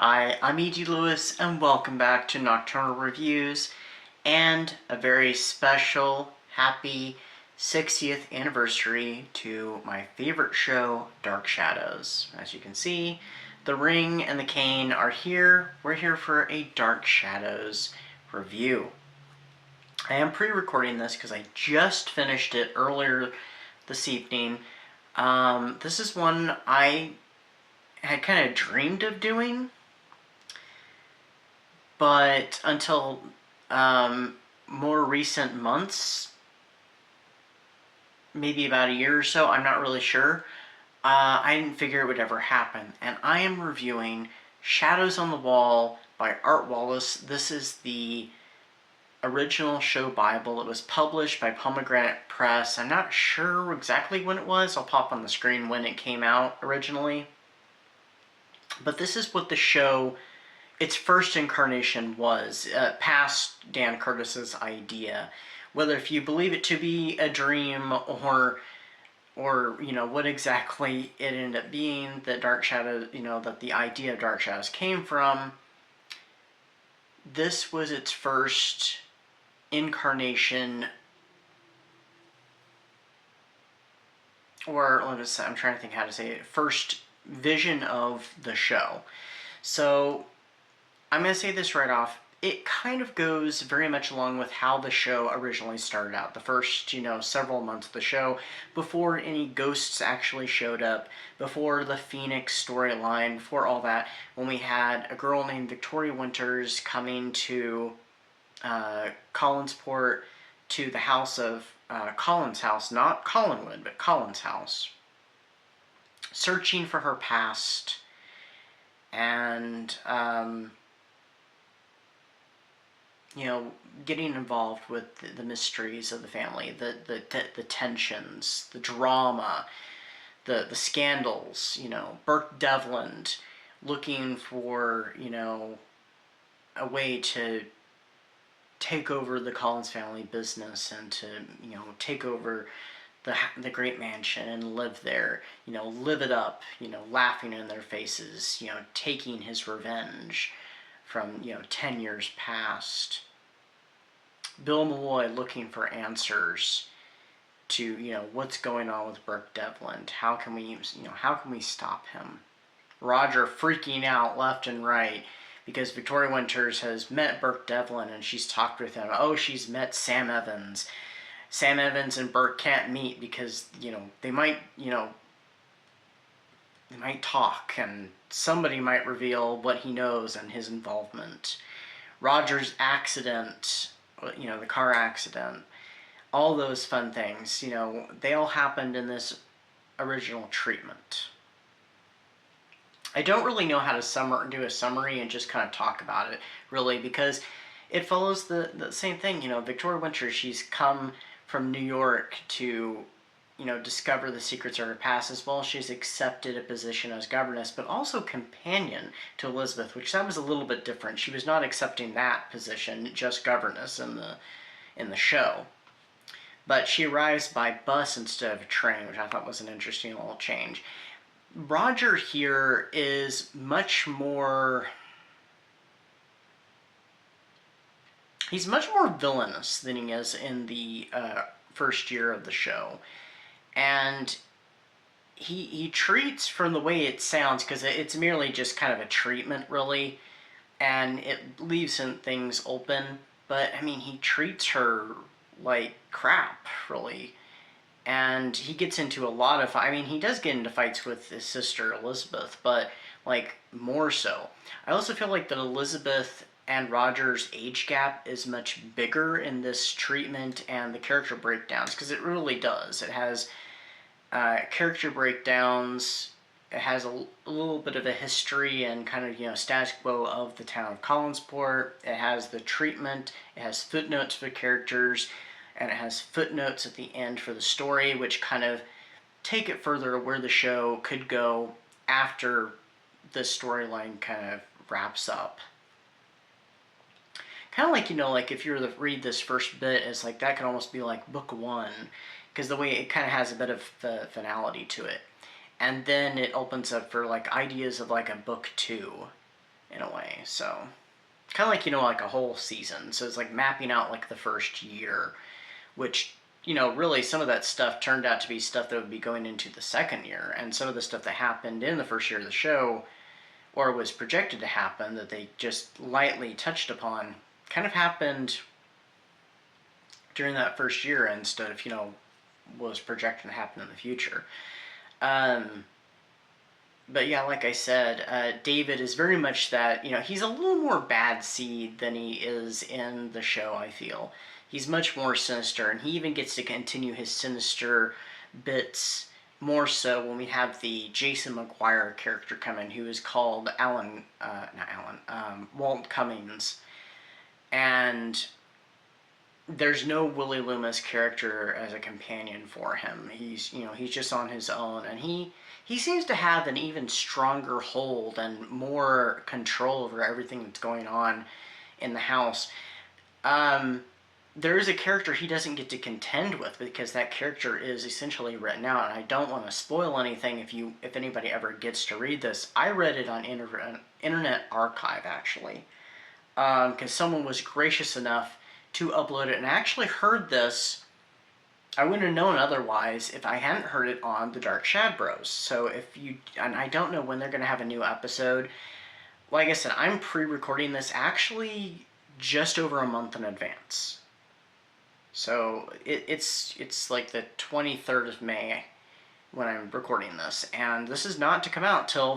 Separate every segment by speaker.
Speaker 1: Hi, I'm E.G. Lewis, and welcome back to Nocturnal Reviews, and a very special, happy 60th anniversary to my favorite show, Dark Shadows. As you can see, the ring and the cane are here. We're here for a Dark Shadows review. I am pre-recording this because I just finished it earlier this evening. This is one I had kind of dreamed of doing, but until more recent months, maybe about a year or so, I'm not really sure, I didn't figure it would ever happen. And I am reviewing Shadows on the Wall by Art Wallace. This is the original show Bible. It was published by Pomegranate Press. I'm not sure exactly when it was. I'll pop on the screen when it came out originally. But this is what the show, its first incarnation, was, past Dan Curtis's idea. Whether if you believe it to be a dream or you know what exactly it ended up being, that Dark Shadows, you know, that the idea of Dark Shadows came from, this was its first incarnation, or let me say, I'm trying to think how to say it, first vision of the show. So I'm going to say this right off. It kind of goes very much along with how the show originally started out. The first, you know, several months of the show, before any ghosts actually showed up, before the Phoenix storyline, before all that, when we had a girl named Victoria Winters coming to Collinsport, to the house of Colin's house, not Collinwood, but Colin's house, searching for her past, and you know, getting involved with the mysteries of the family, the tensions, the drama, the scandals. You know, Burke Devlin looking for, you know, a way to take over the Collins family business and to, you know, take over the great mansion and live there, you know, live it up, you know, laughing in their faces, you know, taking his revenge from, you know, 10 years past. Bill Malloy looking for answers to, you know, what's going on with Burke Devlin. How can we, you know, how can we stop him? Roger freaking out left and right because Victoria Winters has met Burke Devlin and she's talked with him. Oh, she's met Sam Evans. Sam Evans and Burke can't meet because, you know, they might, you know, they might talk and somebody might reveal what he knows and his involvement. Roger's accident, you know, the car accident, all those fun things, you know, they all happened in this original treatment. I don't really know how to do a summary and just kind of talk about it, really, because it follows the same thing. You know, Victoria Winters, she's come from New York to, you know, discover the secrets of her past, as well as she's accepted a position as governess, but also companion to Elizabeth, which that was a little bit different. She was not accepting that position, just governess in the show. But she arrives by bus instead of a train, which I thought was an interesting little change. Roger here is much more... he's much more villainous than he is in the first year of the show. And he treats, from the way it sounds, because it's merely just kind of a treatment, really, and it leaves things open, but, I mean, he treats her like crap, really. And he gets into a lot of... I mean, he does get into fights with his sister, Elizabeth, but, like, more so. I also feel like that Elizabeth and Roger's age gap is much bigger in this treatment and the character breakdowns, because it really does. It has character breakdowns, it has a little bit of a history and kind of, you know, status quo of the town of Collinsport. It has the treatment, it has footnotes for characters, and it has footnotes at the end for the story, which kind of take it further where the show could go after the storyline kind of wraps up. Kind of like, you know, like if you were to read this first bit, it's like that could almost be like book one, because the way it kind of has a bit of finality to it. And then it opens up for like ideas of like a book two. in a way. So kind of like, like a whole season. So it's like mapping out like the first year, which, really some of that stuff turned out to be stuff that would be going into the second year. And some of the stuff that happened in the first year of the show, or was projected to happen, that they just lightly touched upon, kind of happened during that first year instead of, was projected to happen in the future. But yeah, like I said, David is very much that, he's a little more bad seed than he is in the show, I feel. He's much more sinister, and he even gets to continue his sinister bits more so when we have the Jason McGuire character come in, who is called Walt Cummings. And there's no Willie Loomis character as a companion for him. He's just on his own, and he seems to have an even stronger hold and more control over everything that's going on in the house. There is a character he doesn't get to contend with because that character is essentially written out, and I don't want to spoil anything if anybody ever gets to read this. I read it on Internet Archive, actually, because someone was gracious enough to upload it, and I actually heard this. I wouldn't have known otherwise if I hadn't heard it on the Dark Shad Bros. So and I don't know when they're going to have a new episode. Like I said, I'm pre-recording this actually just over a month in advance. So it's like the 23rd of May when I'm recording this, and this is not to come out till,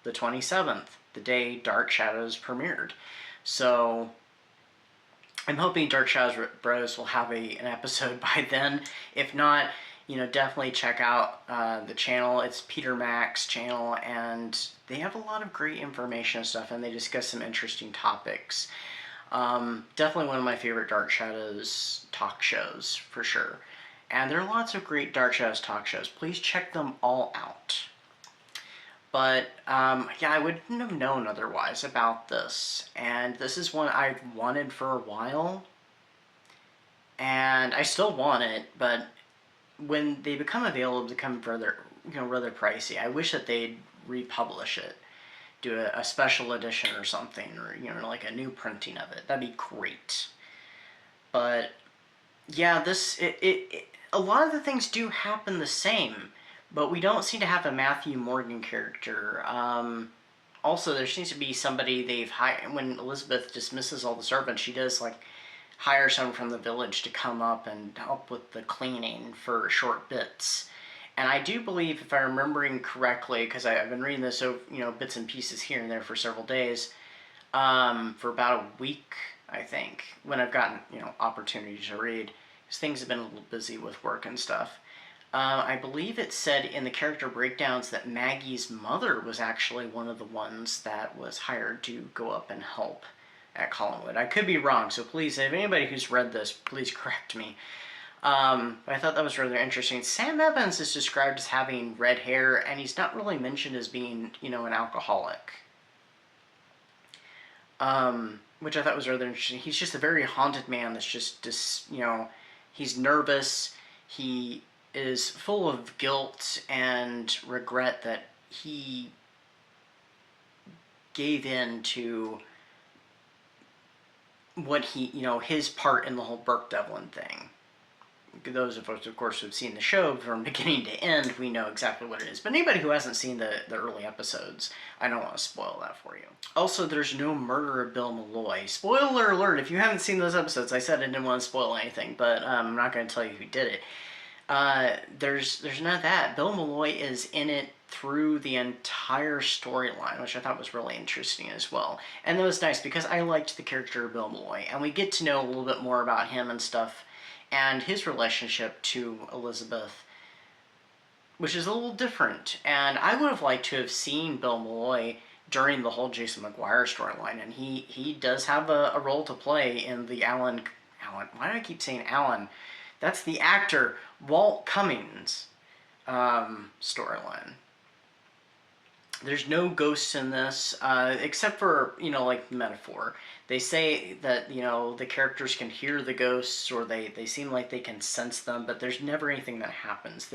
Speaker 1: the 27th, the day Dark Shadows premiered. So I'm hoping Dark Shadows Bros will have an episode by then. If not, definitely check out the channel. It's Peter Mack's channel, and they have a lot of great information and stuff, and they discuss some interesting topics. Definitely one of my favorite Dark Shadows talk shows, for sure. And there are lots of great Dark Shadows talk shows. Please check them all out. But, yeah, I wouldn't have known otherwise about this. And this is one I've wanted for a while. And I still want it, but when they become available, they become rather pricey. I wish that they'd republish it. Do a special edition or something, or, like a new printing of it. That'd be great. But, yeah, a lot of the things do happen the same. But we don't seem to have a Matthew Morgan character. Also, there seems to be somebody they've hired. When Elizabeth dismisses all the servants, she does, hire someone from the village to come up and help with the cleaning for short bits. And I do believe, if I'm remembering correctly, because I've been reading this, bits and pieces here and there for several days, for about a week, I think, when I've gotten, opportunity to read, because things have been a little busy with work and stuff. I believe it said in the character breakdowns that Maggie's mother was actually one of the ones that was hired to go up and help at Collinwood. I could be wrong, so please, if anybody who's read this, please correct me. But I thought that was rather interesting. Sam Evans is described as having red hair, and he's not really mentioned as being, an alcoholic. Which I thought was rather interesting. He's just a very haunted man that's just he's nervous. He is full of guilt and regret that he gave in to what his part in the whole Burke Devlin thing. Those of us, of course, who've seen the show from beginning to end, we know exactly what it is. But anybody who hasn't seen the early episodes, I don't want to spoil that for you. Also, there's no murder of Bill Malloy. Spoiler alert, if you haven't seen those episodes, I said I didn't want to spoil anything, but I'm not going to tell you who did it. There's none of that. Bill Malloy is in it through the entire storyline, which I thought was really interesting as well. And that was nice because I liked the character of Bill Malloy, and we get to know a little bit more about him and stuff, and his relationship to Elizabeth, which is a little different. And I would have liked to have seen Bill Malloy during the whole Jason McGuire storyline, and he does have a role to play in the Alan, why do I keep saying Alan? That's the actor, Walt Cummings, storyline. There's no ghosts in this, except for, metaphor. They say that, the characters can hear the ghosts, or they seem like they can sense them, but there's never anything that happens.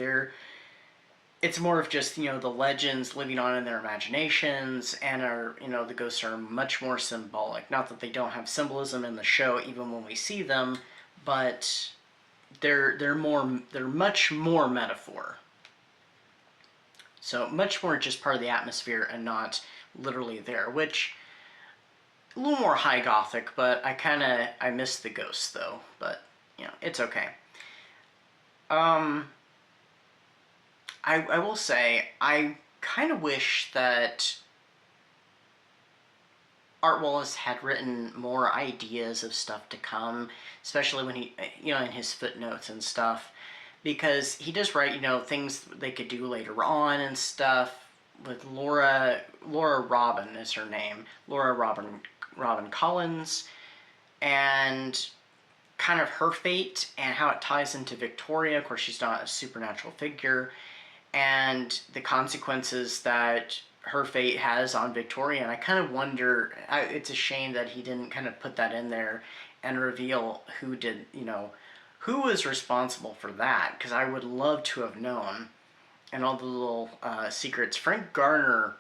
Speaker 1: it's more of just, the legends living on in their imaginations, and the ghosts are much more symbolic. Not that they don't have symbolism in the show, even when we see them, but they're much more metaphor. So much more just part of the atmosphere and not literally there, which a little more high gothic, but I miss the ghosts though, but it's okay. I will say, I kind of wish that Art Wallace had written more ideas of stuff to come, especially when he, in his footnotes and stuff, because he does write, things they could do later on and stuff. With Laura Robin is her name, Laura Robin Collins, and kind of her fate and how it ties into Victoria. Of course, she's not a supernatural figure, and the consequences that her fate has on Victoria. And I kind of wonder, it's a shame that he didn't kind of put that in there and reveal who did, who was responsible for that, because I would love to have known. And all the little secrets. Frank Garner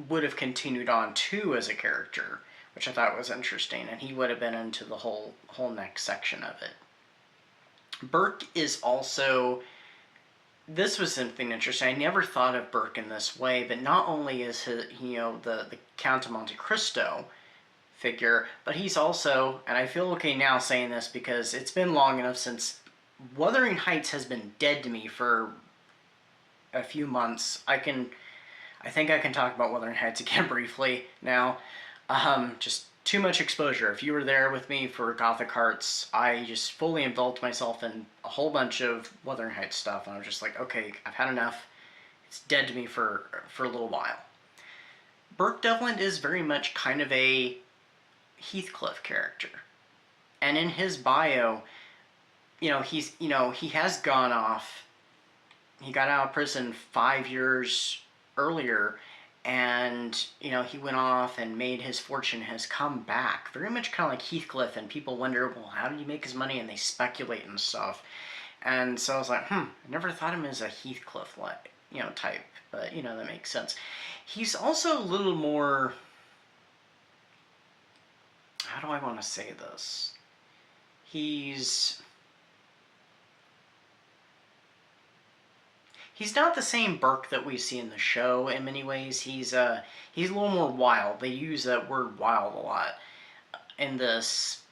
Speaker 1: would have continued on too as a character, which I thought was interesting, and he would have been into the whole next section of it. Burke is also, this was something interesting. I never thought of Burke in this way, but not only is he, the Count of Monte Cristo figure, but he's also, and I feel okay now saying this because it's been long enough since Wuthering Heights has been dead to me for a few months. I think I can talk about Wuthering Heights again briefly now. Just too much exposure. If you were there with me for Gothic Hearts, I just fully involved myself in a whole bunch of Wuthering Heights stuff, and I was just like, okay, I've had enough. It's dead to me for a little while. Burke Devlin is very much kind of a Heathcliff character. And in his bio, he has gone off. He got out of prison 5 years earlier, and he went off and made his fortune, has come back very much kind of like Heathcliff, and people wonder, well, how did he make his money, and they speculate and stuff. And so I was like, I never thought of him as a Heathcliff type, but that makes sense. He's also a little more, how do I want to say this, he's not the same Burke that we see in the show in many ways. He's a little more wild. They use that word wild a lot in this.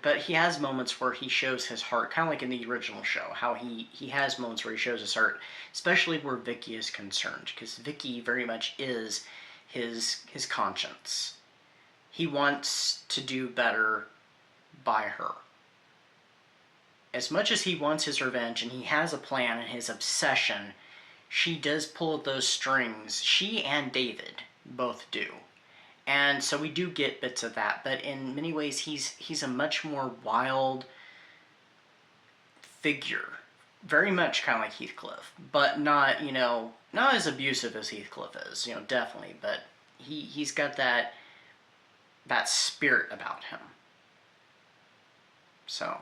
Speaker 1: But he has moments where he shows his heart, kind of like in the original show, how he has moments where he shows his heart, especially where Vicky is concerned, because Vicky very much is his conscience. He wants to do better by her. As much as he wants his revenge and he has a plan and his obsession, she does pull at those strings. She and David both do. And so we do get bits of that, but in many ways he's a much more wild figure. Very much kind of like Heathcliff, but not, not as abusive as Heathcliff is, definitely, but he's got that spirit about him. So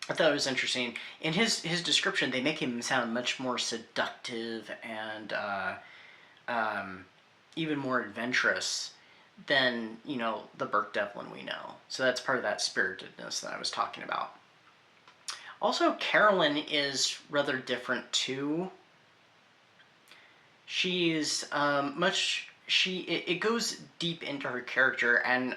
Speaker 1: I thought it was interesting. In his description, they make him sound much more seductive and even more adventurous than, the Burke Devlin we know. So that's part of that spiritedness that I was talking about. Also, Carolyn is rather different too. She's it goes deep into her character, and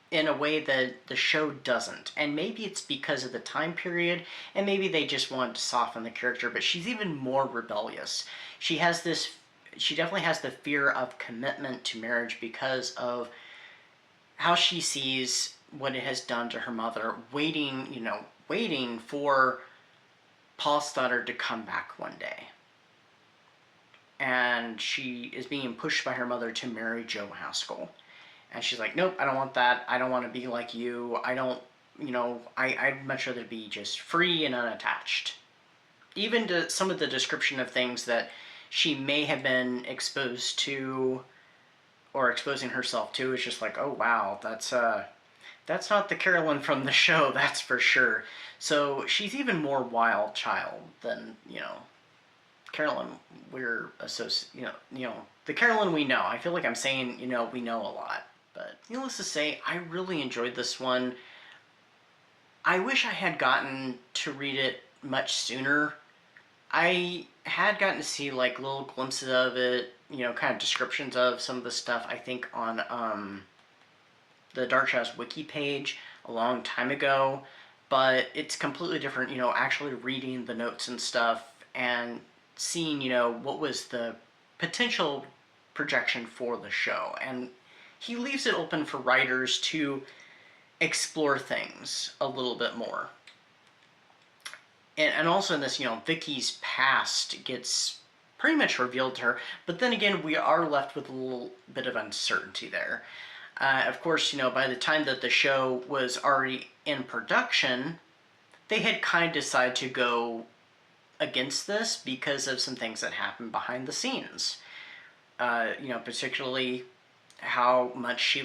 Speaker 1: in a way that the show doesn't. And maybe it's because of the time period, and maybe they just wanted to soften the character, but she's even more rebellious. She definitely has the fear of commitment to marriage because of how she sees what it has done to her mother, waiting for Paul Stoddard to come back one day. And she is being pushed by her mother to marry Joe Haskell. And she's like, nope, I don't want that. I don't want to be like you. I don't, I'd much rather be just free and unattached. Even to some of the description of things that she may have been exposed to or exposing herself to is just like, oh wow, that's That's not the Carolyn from the show, that's for sure. So she's even more wild child than, Carolyn we're the Carolyn we know. I feel like I'm saying, we know a lot. But needless to say, I really enjoyed this one. I wish I had gotten to read it much sooner. I had gotten to see like little glimpses of it, kind of descriptions of some of the stuff, I think, on the Dark Shadows wiki page a long time ago, but it's completely different, actually reading the notes and stuff and seeing, what was the potential projection for the show. And he leaves it open for writers to explore things a little bit more. And also in this, Vicky's past gets pretty much revealed to her, but then again, we are left with a little bit of uncertainty there. Of course, by the time that the show was already in production, they had kind of decided to go against this because of some things that happened behind the scenes. Particularly how much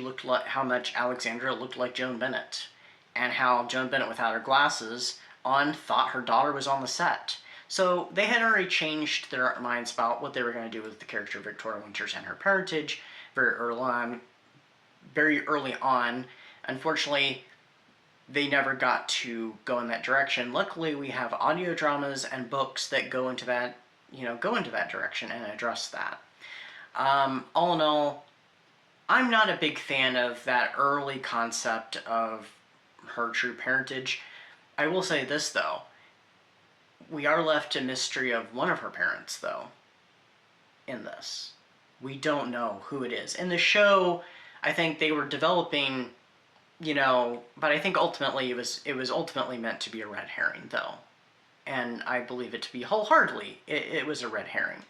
Speaker 1: Alexandra looked like Joan Bennett, and how Joan Bennett without her glasses on thought her daughter was on the set. So they had already changed their minds about what they were going to do with the character of Victoria Winters and her parentage very early on. Unfortunately, they never got to go in that direction. Luckily, we have audio dramas and books that go into that direction and address that. All in all, I'm not a big fan of that early concept of her true parentage. I will say this, though. We are left a mystery of one of her parents, though, in this. We don't know who it is. In the show, I think they were developing, but I think ultimately it was ultimately meant to be a red herring, though. And I believe it to be wholeheartedly. It was a red herring.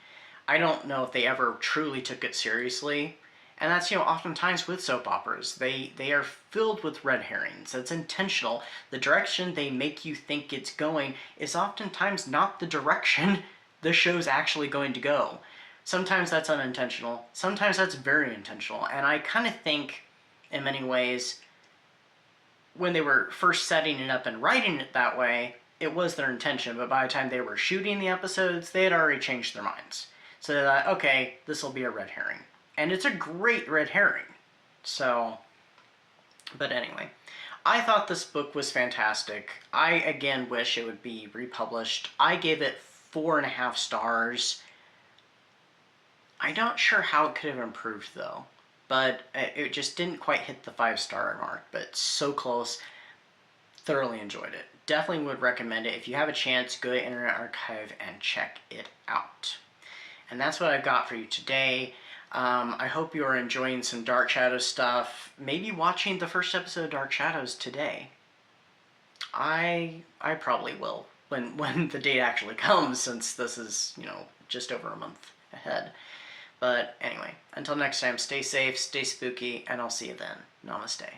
Speaker 1: I don't know if they ever truly took it seriously. And that's, oftentimes with soap operas, they are filled with red herrings. It's intentional. The direction they make you think it's going is oftentimes not the direction the show's actually going to go. Sometimes that's unintentional. Sometimes that's very intentional. And I kind of think, in many ways, when they were first setting it up and writing it that way, it was their intention. But by the time they were shooting the episodes, they had already changed their minds. So they thought, okay, this will be a red herring. And it's a great red herring. So, but anyway, I thought this book was fantastic. I, again, wish it would be republished. I gave it 4.5 stars. I'm not sure how it could have improved, though. But it just didn't quite hit the 5-star mark. But so close. Thoroughly enjoyed it. Definitely would recommend it. If you have a chance, go to Internet Archive and check it out. And that's what I've got for you today. I hope you are enjoying some Dark Shadows stuff. Maybe watching the first episode of Dark Shadows today. I probably will when the date actually comes, since this is, just over a month ahead. But anyway, until next time, stay safe, stay spooky, and I'll see you then. Namaste.